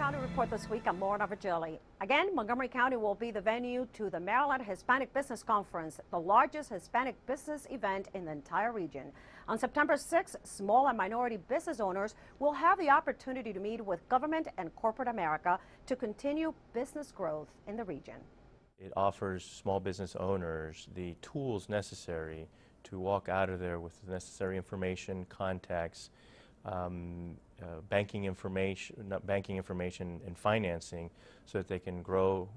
County Report this week. I'm Laura Virgili. Again, Montgomery County will be the venue to the Maryland Hispanic Business Conference, the largest Hispanic business event in the entire region. On September 6th, small and minority business owners will have the opportunity to meet with government and corporate America to continue business growth in the region. It offers small business owners the tools necessary to walk out of there with the necessary information, contacts, banking information and financing so that they can grow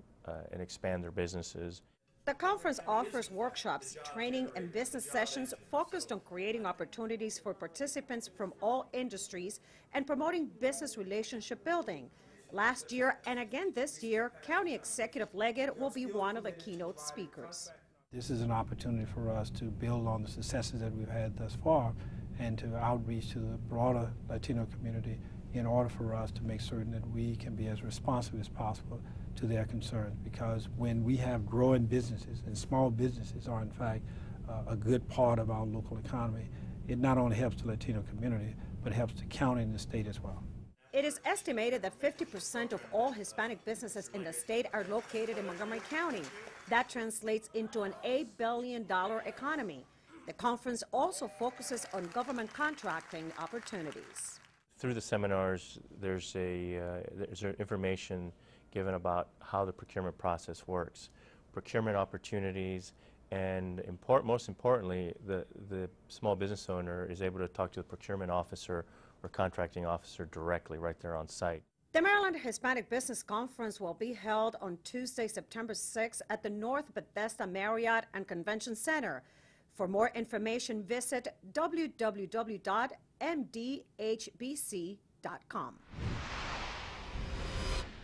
and expand their businesses. The conference offers workshops, training, and business sessions focused on creating opportunities for participants from all industries and promoting business relationship building. Last year and again this year, County Executive Leggett will be one of the keynote speakers. This is an opportunity for us to build on the successes that we've had thus far and to outreach to the broader Latino community in order for us to make certain that we can be as responsive as possible to their concerns. Because when we have growing businesses, and small businesses are in fact a good part of our local economy, it not only helps the Latino community, but helps the county and the state as well. It is estimated that 50% of all Hispanic businesses in the state are located in Montgomery County. That translates into an $8 billion economy. The conference also focuses on government contracting opportunities. Through the seminars, there's information given about how the procurement process works, procurement opportunities, and most importantly, the small business owner is able to talk to the procurement officer or contracting officer directly right there on site. The Maryland Hispanic Business Conference will be held on Tuesday, September 6th at the North Bethesda Marriott and Convention Center. For more information, visit www.mdhbc.com.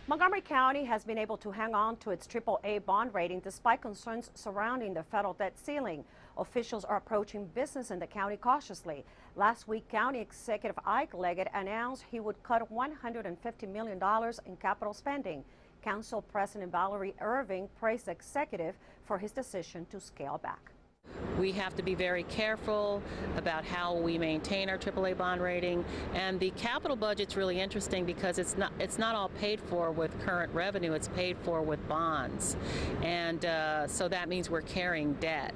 Montgomery County has been able to hang on to its AAA bond rating despite concerns surrounding the federal debt ceiling. Officials are approaching business in the county cautiously. Last week, County Executive Ike Leggett announced he would cut $150 million in capital spending. Council President Valerie Irving praised the executive for his decision to scale back. We have to be very careful about how we maintain our AAA bond rating, and the capital budget's really interesting because it's not all paid for with current revenue, it's paid for with bonds, and so that means we're carrying debt.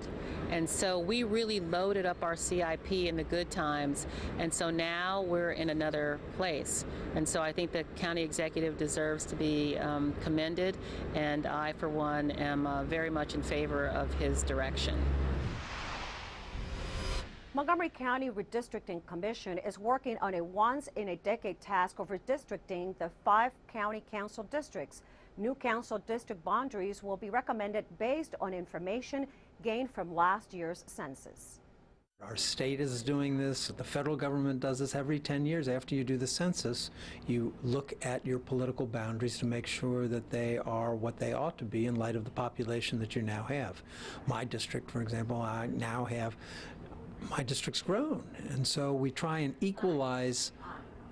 And so we really loaded up our CIP in the good times, and so now we're in another place. And so I think the county executive deserves to be commended, and I, for one, am very much in favor of his direction. Montgomery County Redistricting Commission is working on a once-in-a-decade task of redistricting the 5 county council districts. New council district boundaries will be recommended based on information gained from last year's census. Our state is doing this. The federal government does this every 10 years. After you do the census, you look at your political boundaries to make sure that they are what they ought to be in light of the population that you now have. My district, for example, my district's grown, and so we try and equalize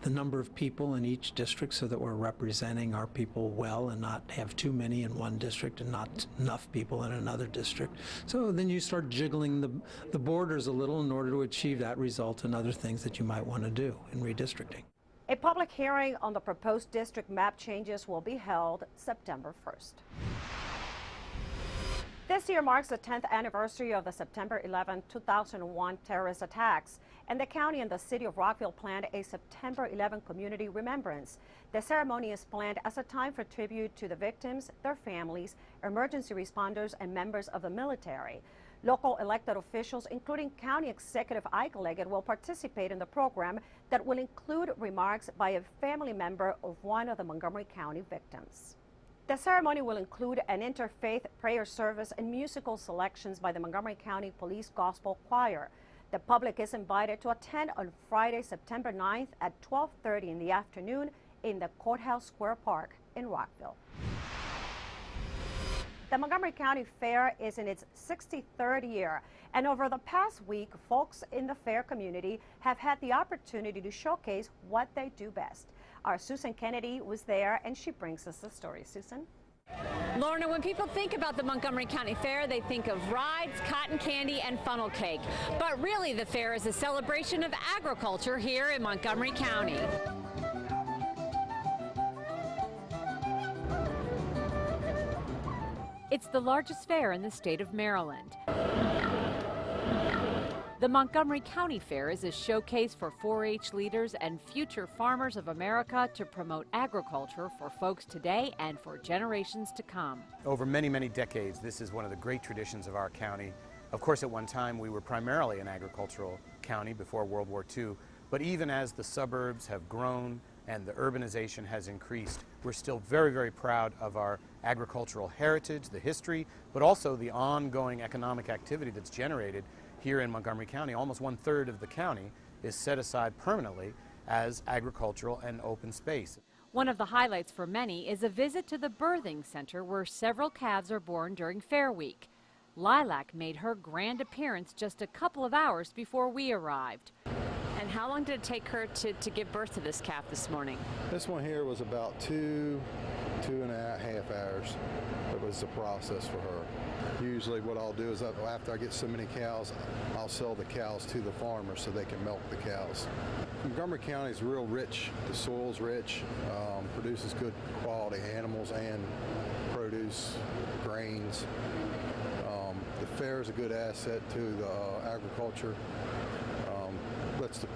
the number of people in each district so that we're representing our people well and not have too many in one district and not enough people in another district. So then you start jiggling the borders a little in order to achieve that result and other things that you might want to do in redistricting. A public hearing on the proposed district map changes will be held September 1st. This year marks the 10th anniversary of the September 11, 2001 terrorist attacks, and the county and the city of Rockville planned a September 11 community remembrance. The ceremony is planned as a time for tribute to the victims, their families, emergency responders, and members of the military. Local elected officials, including County Executive Ike Leggett, will participate in the program that will include remarks by a family member of one of the Montgomery County victims. The ceremony will include an interfaith prayer service and musical selections by the Montgomery County Police Gospel Choir. The public is invited to attend on Friday, September 9th at 12:30 in the afternoon in the Courthouse Square Park in Rockville. The Montgomery County Fair is in its 63rd year, and over the past week, folks in the fair community have had the opportunity to showcase what they do best. Our Susan Kennedy was there, and she brings us the story. Susan? Lorna, when people think about the Montgomery County Fair, they think of rides, cotton candy, and funnel cake. But really, the fair is a celebration of agriculture here in Montgomery County. It's the largest fair in the state of Maryland. The Montgomery County Fair is a showcase for 4-H leaders and future farmers of America to promote agriculture for folks today and for generations to come. Over many, many decades, this is one of the great traditions of our county. Of course, at one time, we were primarily an agricultural county before World War II, but even as the suburbs have grown and the urbanization has increased, we're still very, very proud of our agricultural heritage, the history, but also the ongoing economic activity that's generated here in Montgomery County. Almost 1/3 of the county is set aside permanently as agricultural and open space. One of the highlights for many is a visit to the birthing center where several calves are born during Fair Week. Lilac made her grand appearance just a couple of hours before we arrived. And how long did it take her to give birth to this calf this morning? This one here was about two and a half hours. It was the process for her. Usually what I'll do is after I get so many cows, I'll sell the cows to the farmers so they can milk the cows. Montgomery County is real rich. The soil's rich, produces good quality animals and produce, grains. The fair is a good asset to the agriculture. Lets the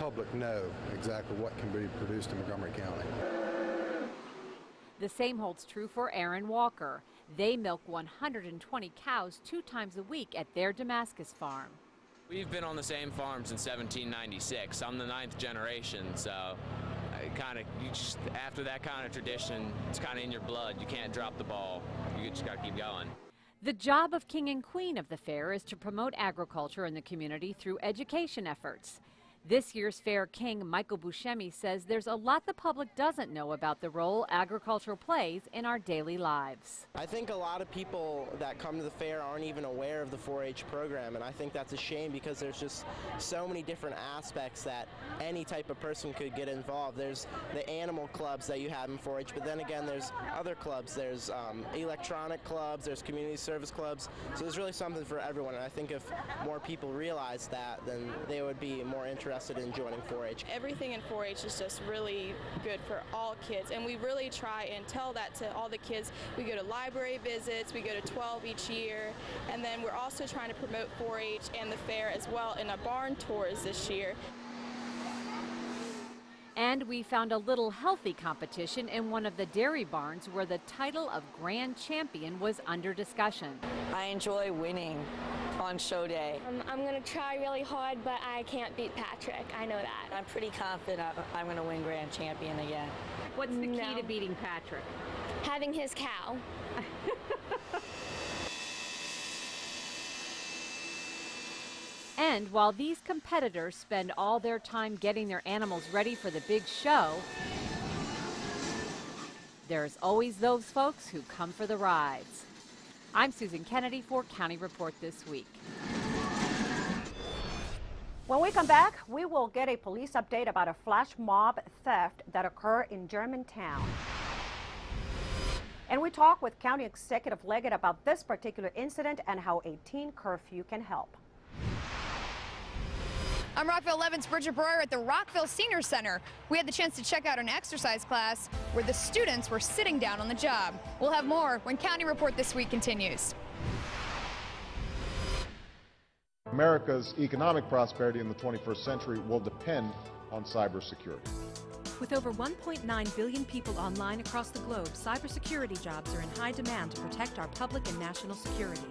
public know exactly what can be produced in Montgomery County. The same holds true for Aaron Walker. They milk 120 cows 2 times a week at their Damascus farm. We've been on the same farm since 1796. I'm the 9th generation, so after that kind of tradition, it's kind of in your blood. You can't drop the ball. You just got to keep going. The job of King and Queen of the fair is to promote agriculture in the community through education efforts. This year's fair king, Michael Buscemi, says there's a lot the public doesn't know about the role agriculture plays in our daily lives. I think a lot of people that come to the fair aren't even aware of the 4-H program, and I think that's a shame because there's just so many different aspects that any type of person could get involved. There's the animal clubs that you have in 4-H, but then again there's other clubs. There's electronic clubs, there's community service clubs, so there's really something for everyone, and I think if more people realize that, then they would be more interested in joining 4-H. Everything in 4-H is just really good for all kids, and we really try and tell that to all the kids. We go to library visits, we go to 12 each year, and then we're also trying to promote 4-H and the fair as well in our barn tours this year. And we found a little healthy competition in one of the dairy barns where the title of Grand Champion was under discussion. I enjoy winning on show day. I'm going to try really hard, but I can't beat Patrick. I know that. I'm pretty confident I'm going to win Grand Champion again. What's the key to beating Patrick? Having his cow. And while these competitors spend all their time getting their animals ready for the big show, there's always those folks who come for the rides. I'm Susan Kennedy for County Report This Week. When we come back, we will get a police update about a flash mob theft that occurred in Germantown. And we talk with County Executive Leggett about this particular incident and how a teen curfew can help. I'm Rockville 11's Bridget Breuer at the Rockville Senior Center. We had the chance to check out an exercise class where the students were sitting down on the job. We'll have more when County Report This Week continues. America's economic prosperity in the 21st century will depend on cybersecurity. With over 1.9 billion people online across the globe, cybersecurity jobs are in high demand to protect our public and national security.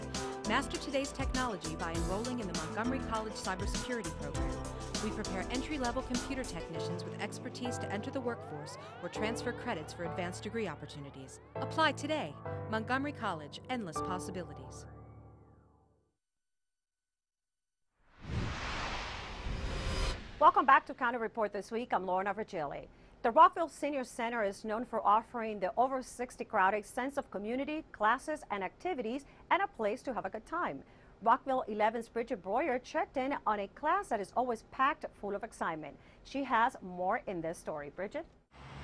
Master today's technology by enrolling in the Montgomery College Cybersecurity Program. We prepare entry-level computer technicians with expertise to enter the workforce or transfer credits for advanced degree opportunities. Apply today. Montgomery College, endless possibilities. Welcome back to County Report This Week. I'm Lorna Virgili. The Rockville Senior Center is known for offering the over 60 crowd a sense of community, classes, and activities, and a place to have a good time. Rockville 11's Bridget Breuer checked in on a class that is always packed full of excitement. She has more in this story. Bridget?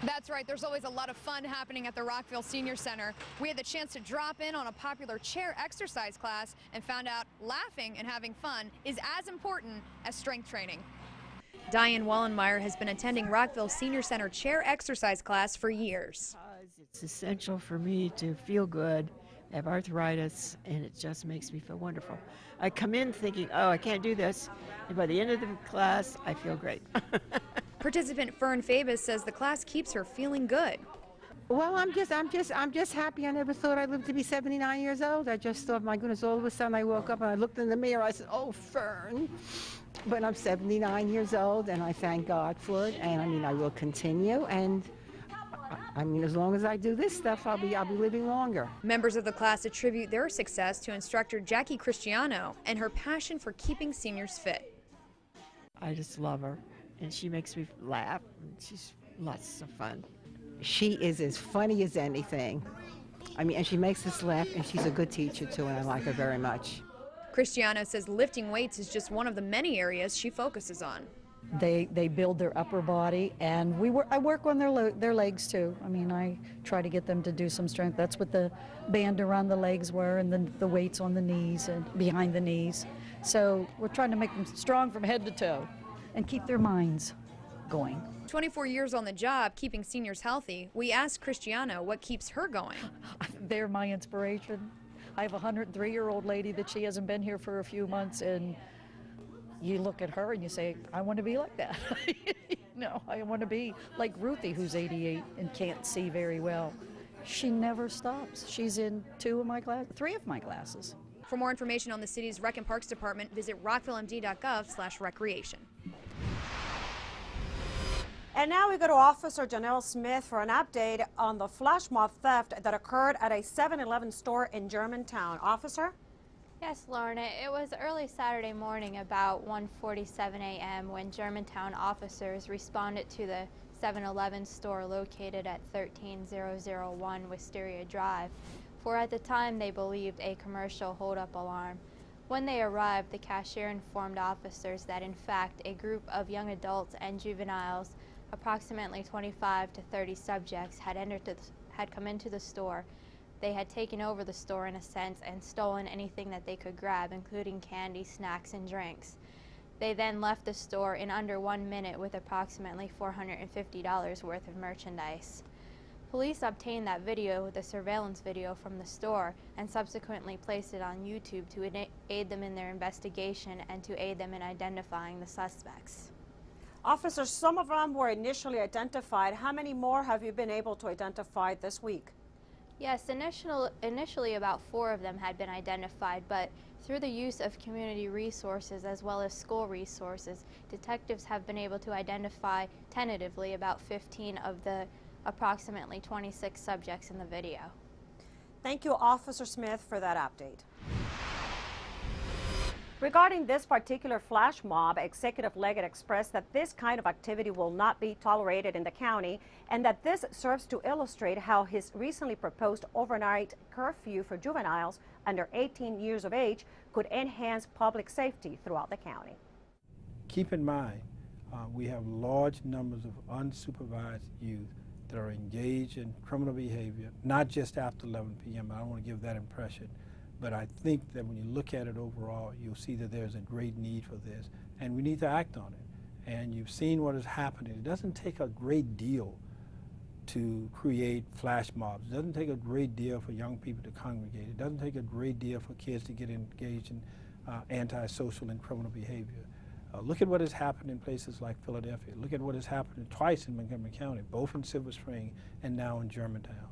That's right. There's always a lot of fun happening at the Rockville Senior Center. We had the chance to drop in on a popular chair exercise class and found out laughing and having fun is as important as strength training. Diane Wallenmeyer has been attending Rockville Senior Center chair exercise class for years. It's essential for me to feel good I have arthritis, and it just makes me feel wonderful. I come in thinking, oh, I can't do this, and by the end of the class, I feel great. Participant Fern Fabus says the class keeps her feeling good. Well, I'm just happy. I never thought I'd live to be 79 years old. I just thought, my goodness, all of a sudden I woke up and I looked in the mirror. I said, oh, Fern. But I'm 79 years old, and I thank God for it. And I mean, I will continue. And I mean, as long as I do this stuff, I'll be living longer. Members of the class attribute their success to instructor Jackie Cristiano and her passion for keeping seniors fit. I just love her, and she makes me laugh, and she's lots of fun. She is as funny as anything. I mean, and she makes us laugh, and she's a good teacher, too, and I like her very much. Cristiano says lifting weights is just one of the many areas she focuses on. They build their upper body, and I work on their legs too. I mean, I try to get them to do some strength. That's what the band around the legs were, and then the weights on the knees and behind the knees. So we're trying to make them strong from head to toe and keep their minds going. 24 years on the job, keeping seniors healthy, we asked Cristiano what keeps her going. They're my inspiration. I have a 103-year-old lady that she hasn't been here for a few months, and you look at her and you say, I want to be like that. No, I want to be like Ruthie, who's 88 and can't see very well. She never stops. She's in 3 of my classes. For more information on the city's Rec and Parks Department, visit rockvillemd.gov/recreation. And now we go to Officer Janelle Smith for an update on the flash mob theft that occurred at a 7-Eleven store in Germantown. Officer? Yes, Lorna, it was early Saturday morning about 1:47 a.m. when Germantown officers responded to the 7-Eleven store located at 13001 Wisteria Drive, for at the time they believed a commercial holdup alarm. When they arrived, the cashier informed officers that in fact a group of young adults and juveniles, approximately 25 to 30 subjects, had come into the store. They had taken over the store in a sense and stolen anything that they could grab, including candy, snacks, and drinks. They then left the store in under 1 minute with approximately $450 worth of merchandise. Police obtained that video, the surveillance video from the store, and subsequently placed it on YouTube to aid them in their investigation and to aid them in identifying the suspects. Officers, some of them were initially identified. How many more have you been able to identify this week? Yes, initially about 4 of them had been identified, but through the use of community resources as well as school resources, detectives have been able to identify tentatively about 15 of the approximately 26 subjects in the video. Thank you, Officer Smith, for that update. Regarding this particular flash mob, Executive Leggett expressed that this kind of activity will not be tolerated in the county and that this serves to illustrate how his recently proposed overnight curfew for juveniles under 18 years of age could enhance public safety throughout the county. Keep in mind, we have large numbers of unsupervised youth that are engaged in criminal behavior, not just after 11 p.m. I don't want to give that impression. But I think that when you look at it overall, you'll see that there's a great need for this, and we need to act on it. And you've seen what is happening. It doesn't take a great deal to create flash mobs. It doesn't take a great deal for young people to congregate. It doesn't take a great deal for kids to get engaged in antisocial and criminal behavior. Look at what has happened in places like Philadelphia. Look at what has happened twice in Montgomery County, both in Silver Spring and now in Germantown.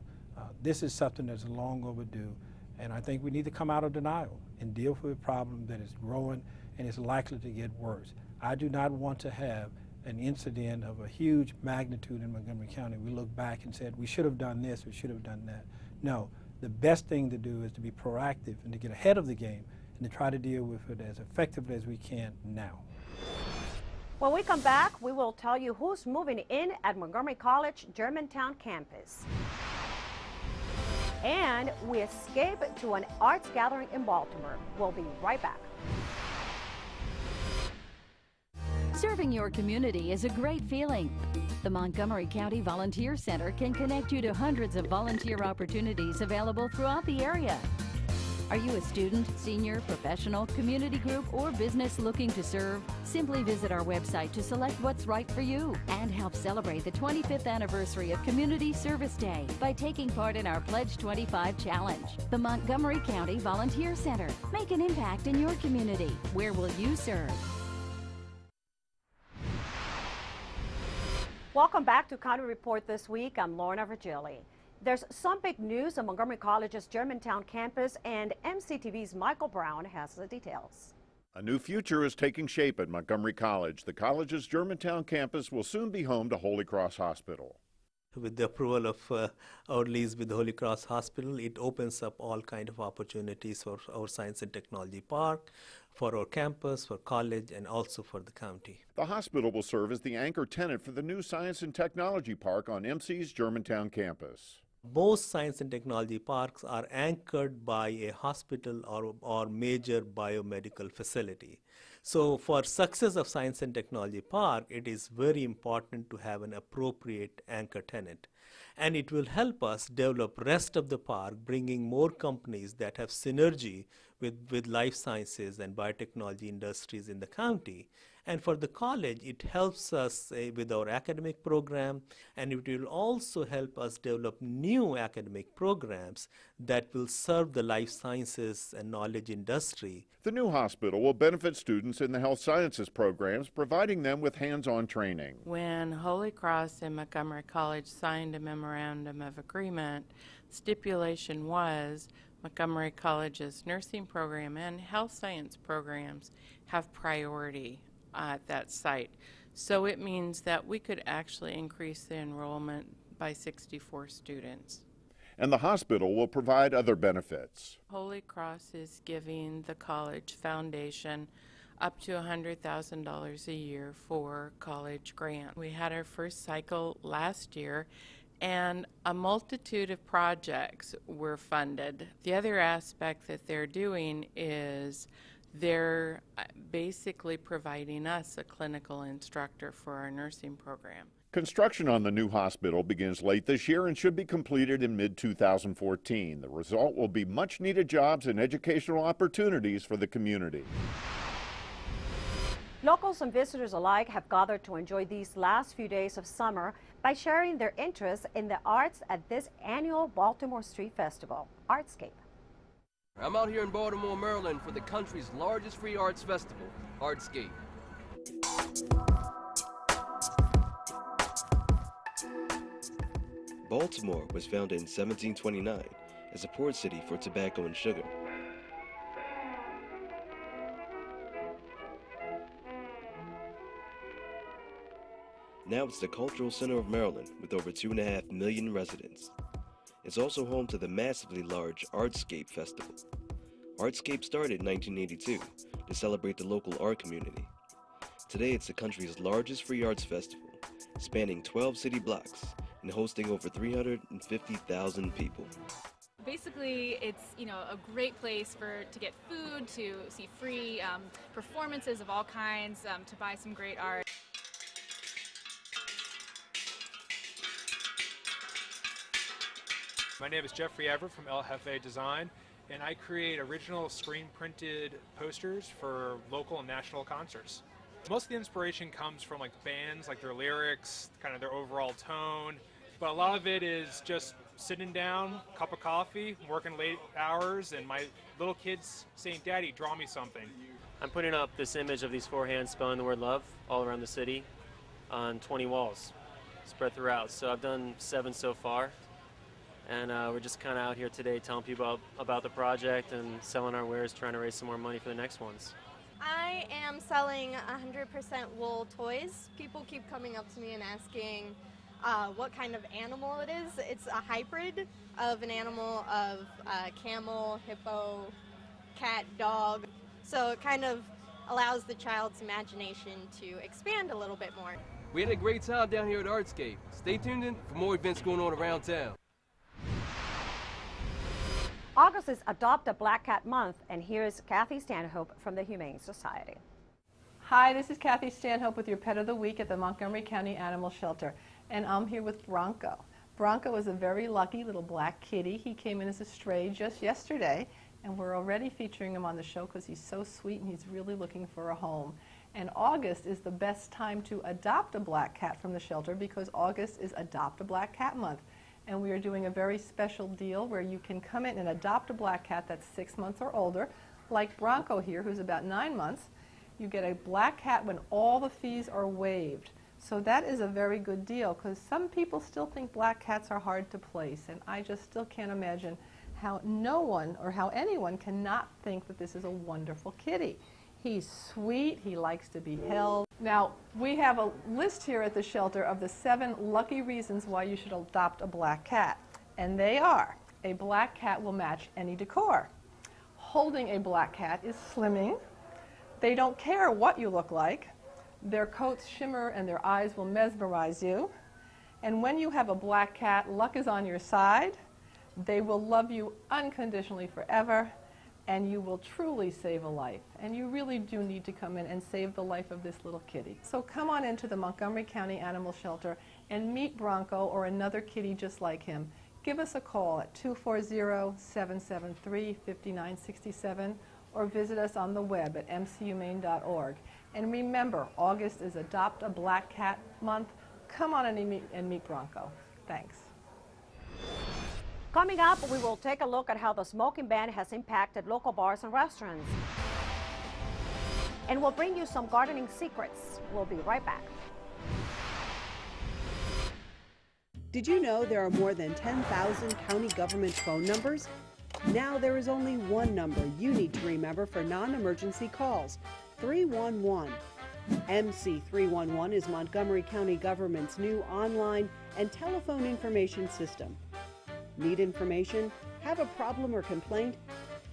This is something that's long overdue. And I think we need to come out of denial and deal with a problem that is growing and is likely to get worse. I do not want to have an incident of a huge magnitude in Montgomery County. We look back and said, we should have done this, we should have done that. No, the best thing to do is to be proactive and to get ahead of the game and to try to deal with it as effectively as we can now. When we come back, we will tell you who's moving in at Montgomery College Germantown campus. And we escape to an arts gathering in Baltimore. We'll be right back. Serving your community is a great feeling. The Montgomery County Volunteer Center can connect you to hundreds of volunteer opportunities available throughout the area. Are you a student, senior, professional, community group, or business looking to serve? Simply visit our website to select what's right for you and help celebrate the 25th anniversary of Community Service Day by taking part in our Pledge 25 Challenge. The Montgomery County Volunteer Center. Make an impact in your community. Where will you serve? Welcome back to County Report this week. I'm Lorna Virgili. There's some big news on Montgomery College's Germantown campus, and MCTV's Michael Brown has the details. A new future is taking shape at Montgomery College. The college's Germantown campus will soon be home to Holy Cross Hospital. With the approval of our lease with the Holy Cross Hospital, it opens up all kind of opportunities for our Science and Technology Park, for our campus, for college, and also for the county. The hospital will serve as the anchor tenant for the new Science and Technology Park on MC's Germantown campus. Most science and technology parks are anchored by a hospital or major biomedical facility. So for success of Science and Technology Park, it is very important to have an appropriate anchor tenant. And it will help us develop rest of the park, bringing more companies that have synergy with life sciences and biotechnology industries in the county. And for the college, it helps us with our academic program, and it will also help us develop new academic programs that will serve the life sciences and knowledge industry. The new hospital will benefit students in the health sciences programs, providing them with hands-on training. When Holy Cross and Montgomery College signed a memorandum of agreement, stipulation was Montgomery College's nursing program and health science programs have priority at that site. So it means that we could actually increase the enrollment by 64 students. And the hospital will provide other benefits. Holy Cross is giving the college foundation up to $100,000 a year for college grant. We had our first cycle last year, and a multitude of projects were funded. The other aspect that they're doing is they're basically providing us a clinical instructor for our nursing program. Construction on the new hospital begins late this year and should be completed in mid-2014. The result will be much-needed jobs and educational opportunities for the community. Locals and visitors alike have gathered to enjoy these last few days of summer by sharing their interest in the arts at this annual Baltimore Street Festival, Artscape. I'm out here in Baltimore, Maryland for the country's largest free arts festival, Artscape. Baltimore was founded in 1729 as a port city for tobacco and sugar. Now it's the cultural center of Maryland with over 2.5 million residents. It's also home to the massively large Artscape Festival. Artscape started in 1982 to celebrate the local art community. Today it's the country's largest free arts festival, spanning 12 city blocks and hosting over 350,000 people. Basically, it's a great place to get food, to see free performances of all kinds, to buy some great art. My name is Jeffrey Everett from El Jefe Design, and I create original screen-printed posters for local and national concerts. Most of the inspiration comes from bands, their lyrics, kind of their overall tone, but a lot of it is just sitting down, cup of coffee, working late hours, and my little kids saying, "Daddy, draw me something." I'm putting up this image of these 4 hands spelling the word love all around the city on 20 walls spread throughout. So I've done 7 so far. And we're just kind of out here today telling people about the project and selling our wares, trying to raise some more money for the next ones. I am selling 100% wool toys. People keep coming up to me and asking what kind of animal it is. It's a hybrid of an animal of camel, hippo, cat, dog. So it kind of allows the child's imagination to expand a little bit more. We had a great time down here at Artscape. Stay tuned in for more events going on around town. August is Adopt a Black Cat Month, and here's Kathy Stanhope from the Humane Society. Hi, this is Kathy Stanhope with your Pet of the Week at the Montgomery County Animal Shelter, and I'm here with Bronco. Bronco is a very lucky little black kitty. He came in as a stray just yesterday, and we're already featuring him on the show because he's so sweet and he's really looking for a home. And August is the best time to adopt a black cat from the shelter because August is Adopt a Black Cat Month. And we are doing a very special deal where you can come in and adopt a black cat that's 6 months or older, like Bronco here, who's about 9 months. You get a black cat when all the fees are waived. So that is a very good deal because some people still think black cats are hard to place, and I just still can't imagine how no one or how anyone cannot think that this is a wonderful kitty. He's sweet, he likes to be held. Now, we have a list here at the shelter of the 7 lucky reasons why you should adopt a black cat. And they are: a black cat will match any decor. Holding a black cat is slimming. They don't care what you look like. Their coats shimmer and their eyes will mesmerize you. And when you have a black cat, luck is on your side. They will love you unconditionally forever, and you will truly save a life. And you really do need to come in and save the life of this little kitty. So come on into the Montgomery County Animal Shelter and meet Bronco or another kitty just like him. Give us a call at 240-773-5967 or visit us on the web at mcumaine.org. And remember, August is Adopt a Black Cat Month. Come on and meet Bronco. Thanks. Coming up, we will take a look at how the smoking ban has impacted local bars and restaurants. And we'll bring you some gardening secrets. We'll be right back. Did you know there are more than 10,000 county government phone numbers? Now there is only one number you need to remember for non-emergency calls: 311. MC311 is Montgomery County government's new online and telephone information system. Need information? Have a problem or complaint?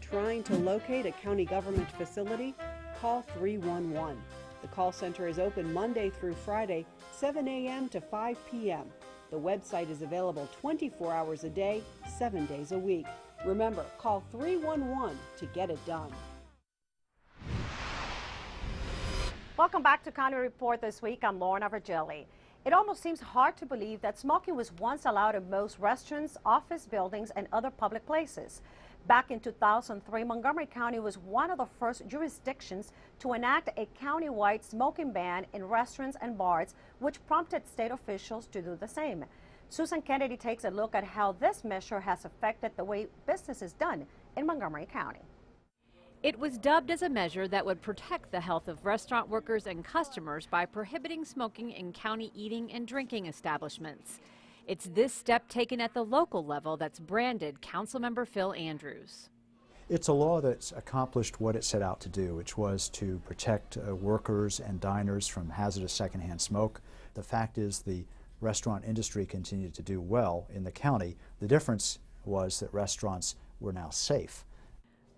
Trying to locate a county government facility? Call 311. The call center is open Monday through Friday, 7 a.m. to 5 p.m. The website is available 24 hours a day, 7 days a week. Remember, call 311 to get it done. Welcome back to County Report this week. I'm Lorna Virgili. It almost seems hard to believe that smoking was once allowed in most restaurants, office buildings, and other public places. Back in 2003, Montgomery County was one of the first jurisdictions to enact a county-wide smoking ban in restaurants and bars, which prompted state officials to do the same. Susan Kennedy takes a look at how this measure has affected the way business is done in Montgomery County. It was dubbed as a measure that would protect the health of restaurant workers and customers by prohibiting smoking in county eating and drinking establishments. It's this step taken at the local level that's branded Councilmember Phil Andrews. It's a law that's accomplished what it set out to do, which was to protect workers and diners from hazardous secondhand smoke. The fact is the restaurant industry continued to do well in the county. The difference was that restaurants were now safe.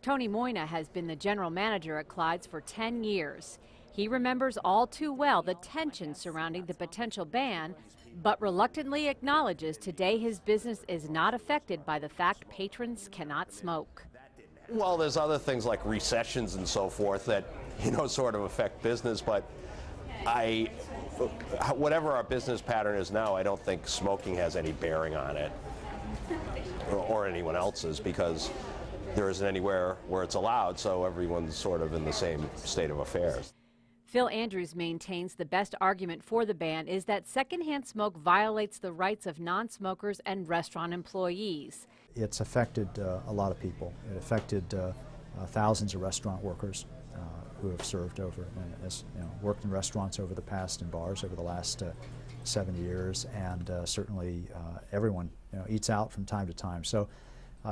Tony Moyna has been the general manager at Clyde's for 10 years. He remembers all too well the tension surrounding the potential ban, but reluctantly acknowledges today his business is not affected by the fact patrons cannot smoke. Well, there's other things like recessions and so forth that, sort of affect business, but whatever our business pattern is now, I don't think smoking has any bearing on it or anyone else's, because there isn't anywhere where it's allowed, so everyone's sort of in the same state of affairs. Phil Andrews maintains the best argument for the ban is that secondhand smoke violates the rights of non-smokers and restaurant employees. It's affected a lot of people. It affected thousands of restaurant workers who have served worked in restaurants over the past and bars over the last 7 years, and certainly everyone eats out from time to time. So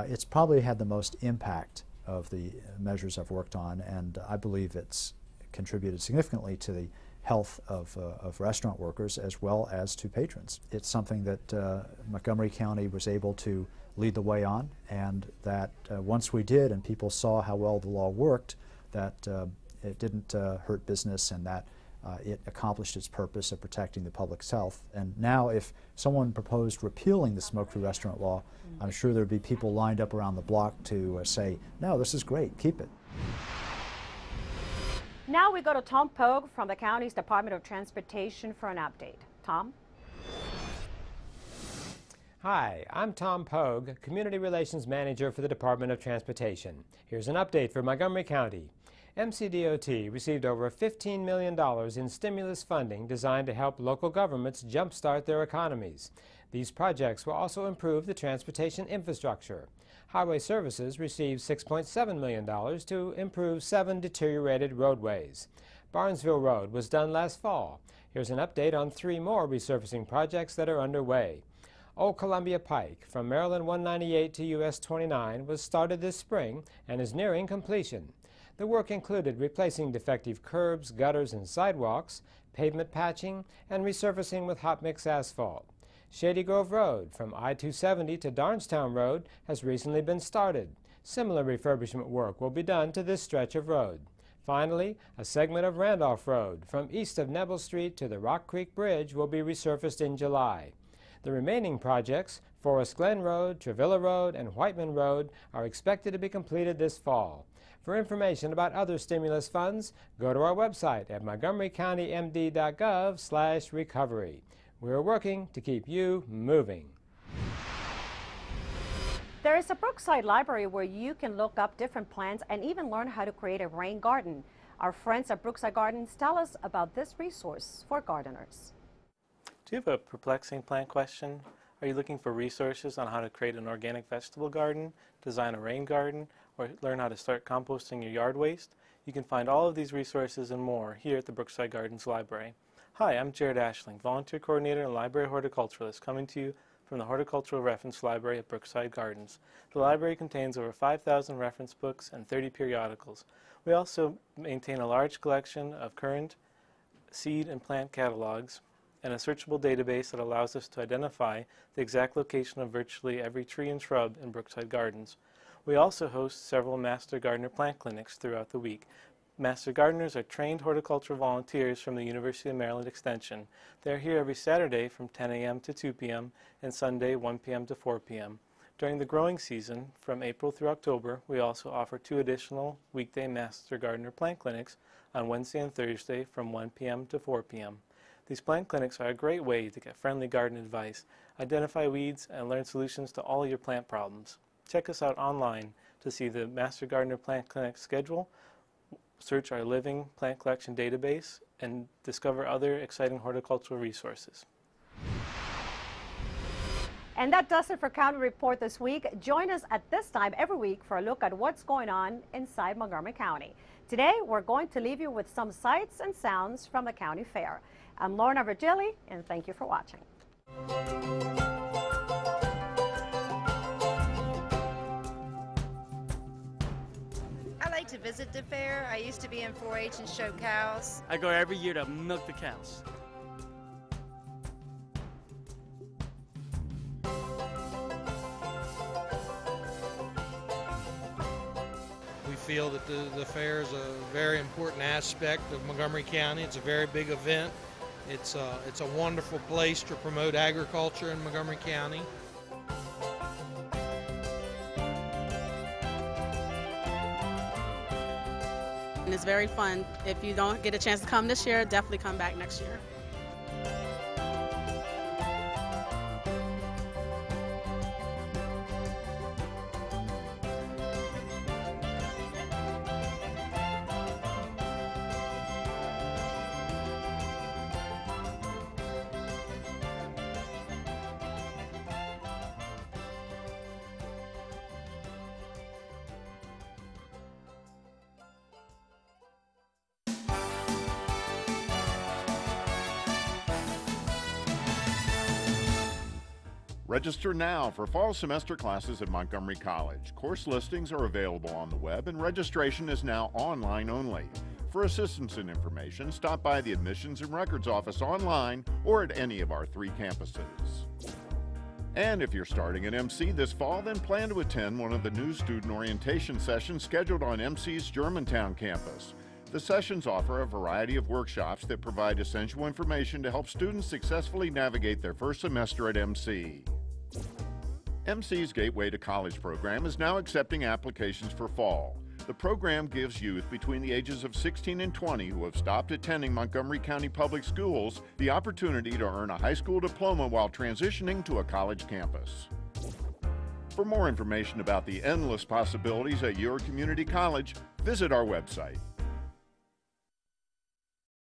it's probably had the most impact of the measures I've worked on, and I believe it's contributed significantly to the health of restaurant workers as well as to patrons. It's something that Montgomery County was able to lead the way on, and that once we did and people saw how well the law worked, that it didn't hurt business, and that it accomplished its purpose of protecting the public's health. And now if someone proposed repealing the smoke-free restaurant law, I'm sure there'd be people lined up around the block to say, no, this is great, keep it. Now we go to Tom Pogue from the county's Department of Transportation for an update. Tom? Hi, I'm Tom Pogue, Community Relations Manager for the Department of Transportation. Here's an update for Montgomery County. MCDOT received over $15 million in stimulus funding designed to help local governments jumpstart their economies. These projects will also improve the transportation infrastructure. Highway Services received $6.7 million to improve 7 deteriorated roadways. Barnesville Road was done last fall. Here's an update on 3 more resurfacing projects that are underway. Old Columbia Pike from Maryland 198 to US 29 was started this spring and is nearing completion. The work included replacing defective curbs, gutters, and sidewalks, pavement patching, and resurfacing with hot mix asphalt. Shady Grove Road from I-270 to Darnestown Road has recently been started. Similar refurbishment work will be done to this stretch of road. Finally, a segment of Randolph Road from east of Neville Street to the Rock Creek Bridge will be resurfaced in July. The remaining projects, Forest Glen Road, Travilla Road, and Whiteman Road, are expected to be completed this fall. For information about other stimulus funds, go to our website at montgomerycountymd.gov/recovery. We're working to keep you moving. There is a Brookside library where you can look up different plants and even learn how to create a rain garden. Our friends at Brookside Gardens tell us about this resource for gardeners. Do you have a perplexing plant question? Are you looking for resources on how to create an organic vegetable garden, design a rain garden, or learn how to start composting your yard waste? You can find all of these resources and more here at the Brookside Gardens Library. Hi, I'm Jared Ashling, Volunteer Coordinator and Library Horticulturalist, coming to you from the Horticultural Reference Library at Brookside Gardens. The library contains over 5,000 reference books and 30 periodicals. We also maintain a large collection of current seed and plant catalogs and a searchable database that allows us to identify the exact location of virtually every tree and shrub in Brookside Gardens. We also host several Master Gardener plant clinics throughout the week. Master Gardeners are trained horticultural volunteers from the University of Maryland Extension. They're here every Saturday from 10 a.m. to 2 p.m. and Sunday 1 p.m. to 4 p.m. During the growing season, from April through October, we also offer 2 additional weekday Master Gardener plant clinics on Wednesday and Thursday from 1 p.m. to 4 p.m. These plant clinics are a great way to get friendly garden advice, identify weeds, and learn solutions to all your plant problems. Check us out online to see the Master Gardener Plant Clinic schedule, search our living plant collection database, and discover other exciting horticultural resources. And that does it for County Report this week. Join us at this time every week for a look at what's going on inside Montgomery County. Today, we're going to leave you with some sights and sounds from the county fair. I'm Lorna Virgili, and thank you for watching. I like to visit the fair. I used to be in 4-H and show cows. I go every year to milk the cows. We feel that the fair is a very important aspect of Montgomery County. It's a very big event. It's a wonderful place to promote agriculture in Montgomery County. And it's very fun. If you don't get a chance to come this year, definitely come back next year. Register now for fall semester classes at Montgomery College. Course listings are available on the web and registration is now online only. For assistance and information, stop by the Admissions and Records Office online or at any of our 3 campuses. And if you're starting at MC this fall, then plan to attend one of the new student orientation sessions scheduled on MC's Germantown campus. The sessions offer a variety of workshops that provide essential information to help students successfully navigate their first semester at MC. MC's Gateway to College program is now accepting applications for fall. The program gives youth between the ages of 16 and 20 who have stopped attending Montgomery County Public Schools the opportunity to earn a high school diploma while transitioning to a college campus. For more information about the endless possibilities at your community college, visit our website.